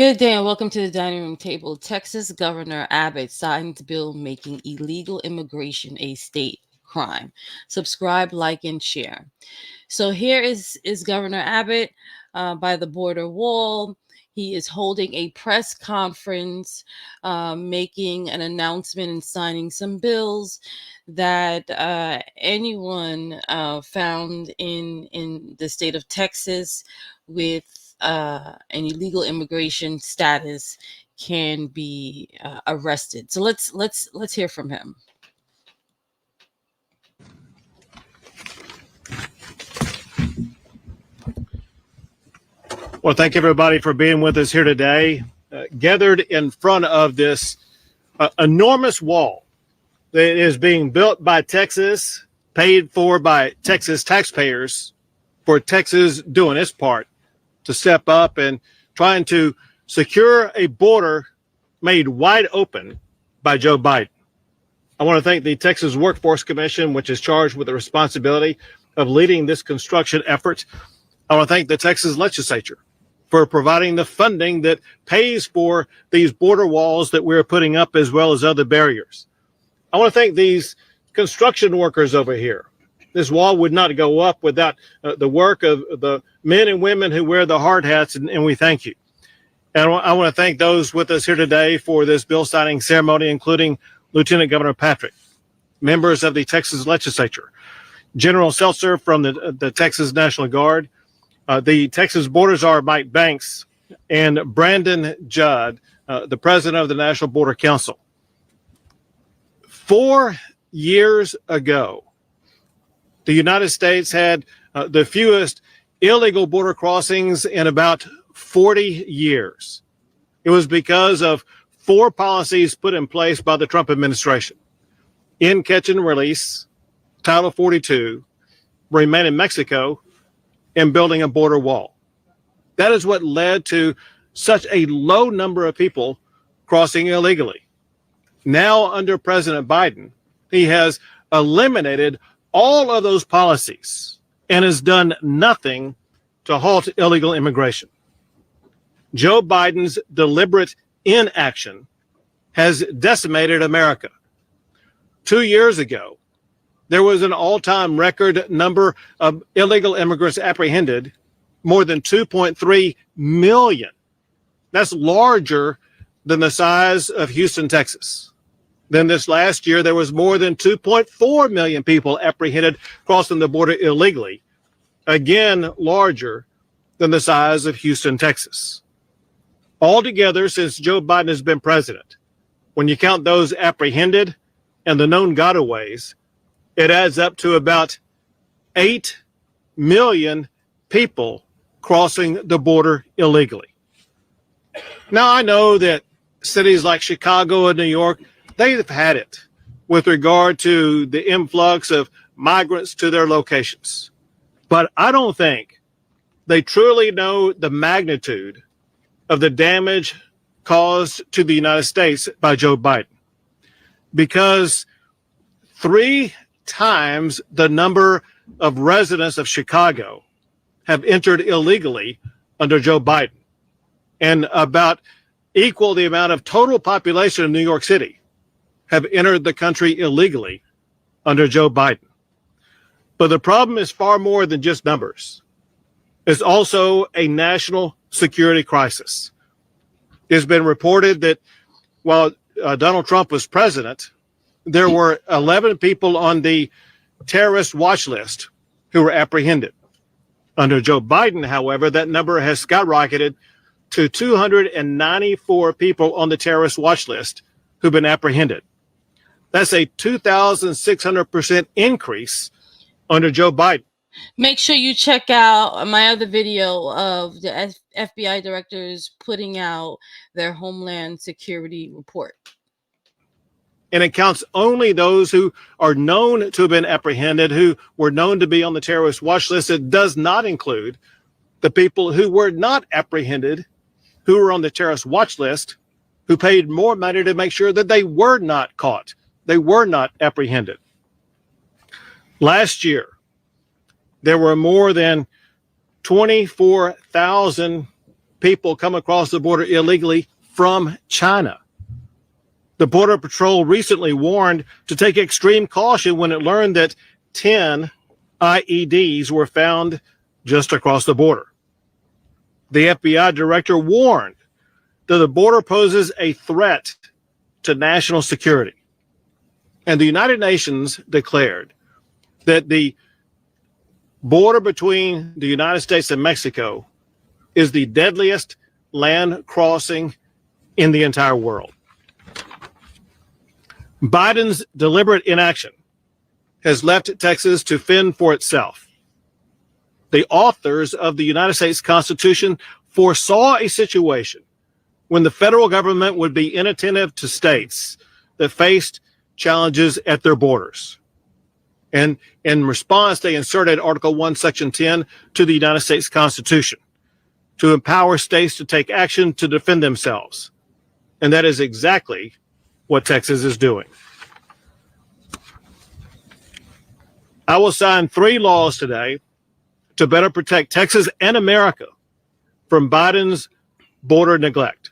Good day and welcome to the dining room table. Texas Governor Abbott signed bill making illegal immigration a state crime. Subscribe, like, and share. So here is Governor Abbott by the border wall. He is holding a press conference, making an announcement and signing some bills that anyone found in the state of Texas with an illegal immigration status can be arrested. So let's hear from him. Well, thank everybody for being with us here today, gathered in front of this enormous wall that is being built by Texas, paid for by Texas taxpayers, for Texas doing its part to step up and trying to secure a border made wide open by Joe Biden. I want to thank the Texas Workforce Commission, which is charged with the responsibility of leading this construction effort. I want to thank the Texas legislature for providing the funding that pays for these border walls that we're putting up, as well as other barriers. I want to thank these construction workers over here. This wall would not go up without the work of the men and women who wear the hard hats, and we thank you. And I want to thank those with us here today for this bill signing ceremony, including Lieutenant Governor Patrick, members of the Texas legislature, General Seltzer from the Texas National Guard, the Texas Border Czar Mike Banks, and Brandon Judd, the president of the National Border Council. 4 years ago, the United States had the fewest illegal border crossings in about 40 years. It was because of 4 policies put in place by the Trump administration: in catch and release, Title 42, remain in Mexico, and building a border wall. That is what led to such a low number of people crossing illegally. Now, under President Biden, he has eliminated all of those policies and has done nothing to halt illegal immigration. Joe Biden's deliberate inaction has decimated America. 2 years ago, there was an all-time record number of illegal immigrants apprehended, more than 2.3 million. That's larger than the size of Houston, Texas. Then this last year, there was more than 2.4 million people apprehended crossing the border illegally, again larger than the size of Houston, Texas. Altogether, since Joe Biden has been president, when you count those apprehended and the known gotaways, it adds up to about 8 million people crossing the border illegally. Now, I know that cities like Chicago and New York, they've had it with regard to the influx of migrants to their locations. But I don't think they truly know the magnitude of the damage caused to the United States by Joe Biden. Because 3 times the number of residents of Chicago have entered illegally under Joe Biden, and about equal the amount of total population of New York City have entered the country illegally under Joe Biden. But the problem is far more than just numbers. It's also a national security crisis. It's been reported that while Donald Trump was president, there were 11 people on the terrorist watch list who were apprehended. Under Joe Biden, however, that number has skyrocketed to 294 people on the terrorist watch list who've been apprehended. That's a 2,600% increase under Joe Biden. Make sure you check out my other video of the FBI directors putting out their Homeland Security report. And it counts only those who are known to have been apprehended, who were known to be on the terrorist watch list. It does not include the people who were not apprehended, who were on the terrorist watch list, who paid more money to make sure that they were not caught, they were not apprehended. Last year, there were more than 24,000 people come across the border illegally from China. The Border Patrol recently warned to take extreme caution when it learned that 10 IEDs were found just across the border. The FBI director warned that the border poses a threat to national security. And the United Nations declared that the border between the United States and Mexico is the deadliest land crossing in the entire world. Biden's deliberate inaction has left Texas to fend for itself. The authors of the United States Constitution foresaw a situation when the federal government would be inattentive to states that faced challenges at their borders. And in response, they inserted Article 1, Section 10 to the United States Constitution to empower states to take action to defend themselves. And that is exactly what Texas is doing. I will sign 3 laws today to better protect Texas and America from Biden's border neglect.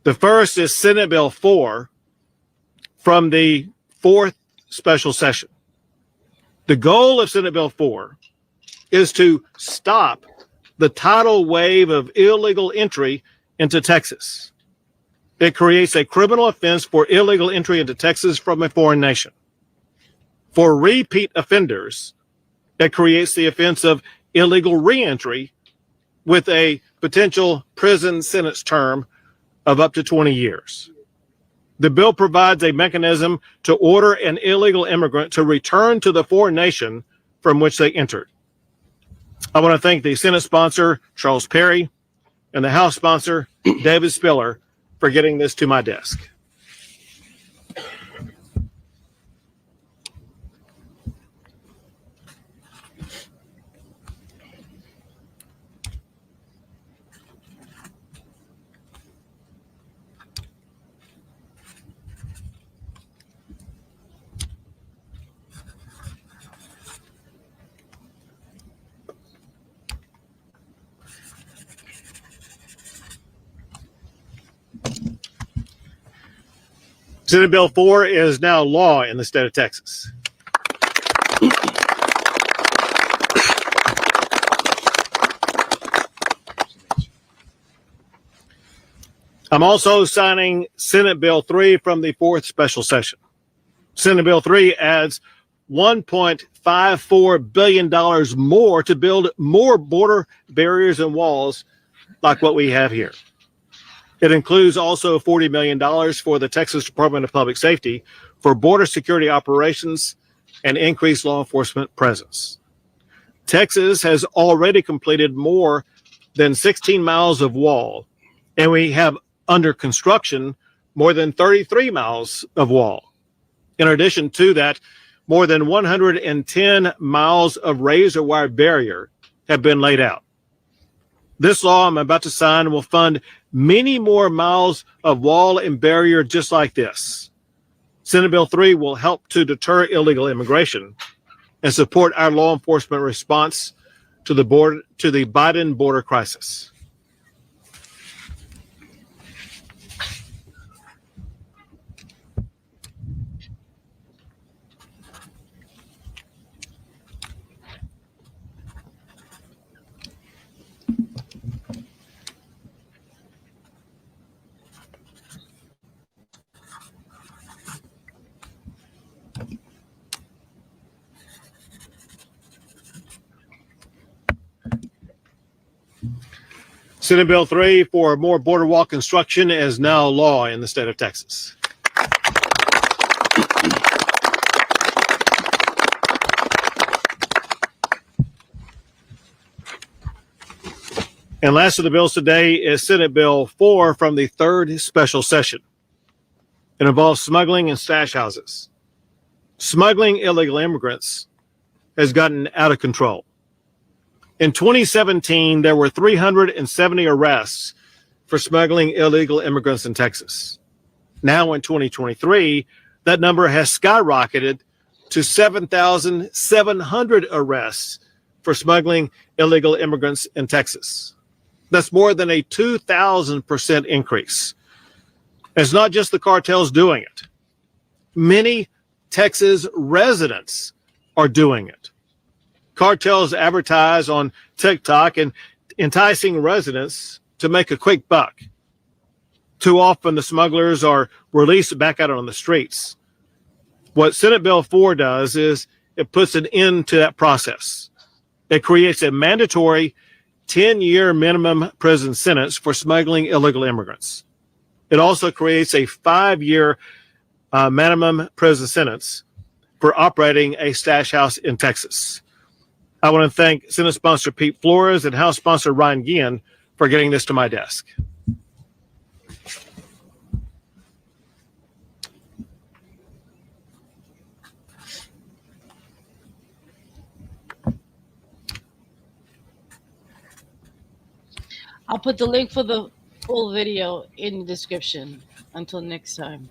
The first is Senate Bill 4 from the 4th special session. The goal of Senate Bill 4 is to stop the tidal wave of illegal entry into Texas. It creates a criminal offense for illegal entry into Texas from a foreign nation. For repeat offenders, it creates the offense of illegal reentry with a potential prison sentence term of up to 20 years. The bill provides a mechanism to order an illegal immigrant to return to the foreign nation from which they entered. I want to thank the Senate sponsor, Charles Perry, and the House sponsor, David Spiller, for getting this to my desk. Senate Bill 4 is now law in the state of Texas. I'm also signing Senate Bill 3 from the 4th special session. Senate Bill 3 adds $1.54 billion more to build more border barriers and walls like what we have here. It includes also $40 million for the Texas Department of Public Safety for border security operations and increased law enforcement presence. Texas has already completed more than 16 miles of wall, and we have under construction more than 33 miles of wall. In addition to that, more than 110 miles of razor wire barrier have been laid out. This law I'm about to sign will fund many more miles of wall and barrier just like this. Senate Bill 3 will help to deter illegal immigration and support our law enforcement response to the Biden border crisis. Senate Bill 3 for more border wall construction is now law in the state of Texas. And last of the bills today is Senate Bill 4 from the 3rd special session. It involves smuggling and stash houses. Smuggling illegal immigrants has gotten out of control. In 2017, there were 370 arrests for smuggling illegal immigrants in Texas. Now in 2023, that number has skyrocketed to 7,700 arrests for smuggling illegal immigrants in Texas. That's more than a 2,000% increase. It's not just the cartels doing it. Many Texas residents are doing it. Cartels advertise on TikTok and enticing residents to make a quick buck. Too often, the smugglers are released back out on the streets. What Senate Bill 4 does is it puts an end to that process. It creates a mandatory 10-year minimum prison sentence for smuggling illegal immigrants. It also creates a 5-year minimum prison sentence for operating a stash house in Texas. I want to thank Senate sponsor Pete Flores and House sponsor Ryan Guillen for getting this to my desk. I'll put the link for the full video in the description. Until next time.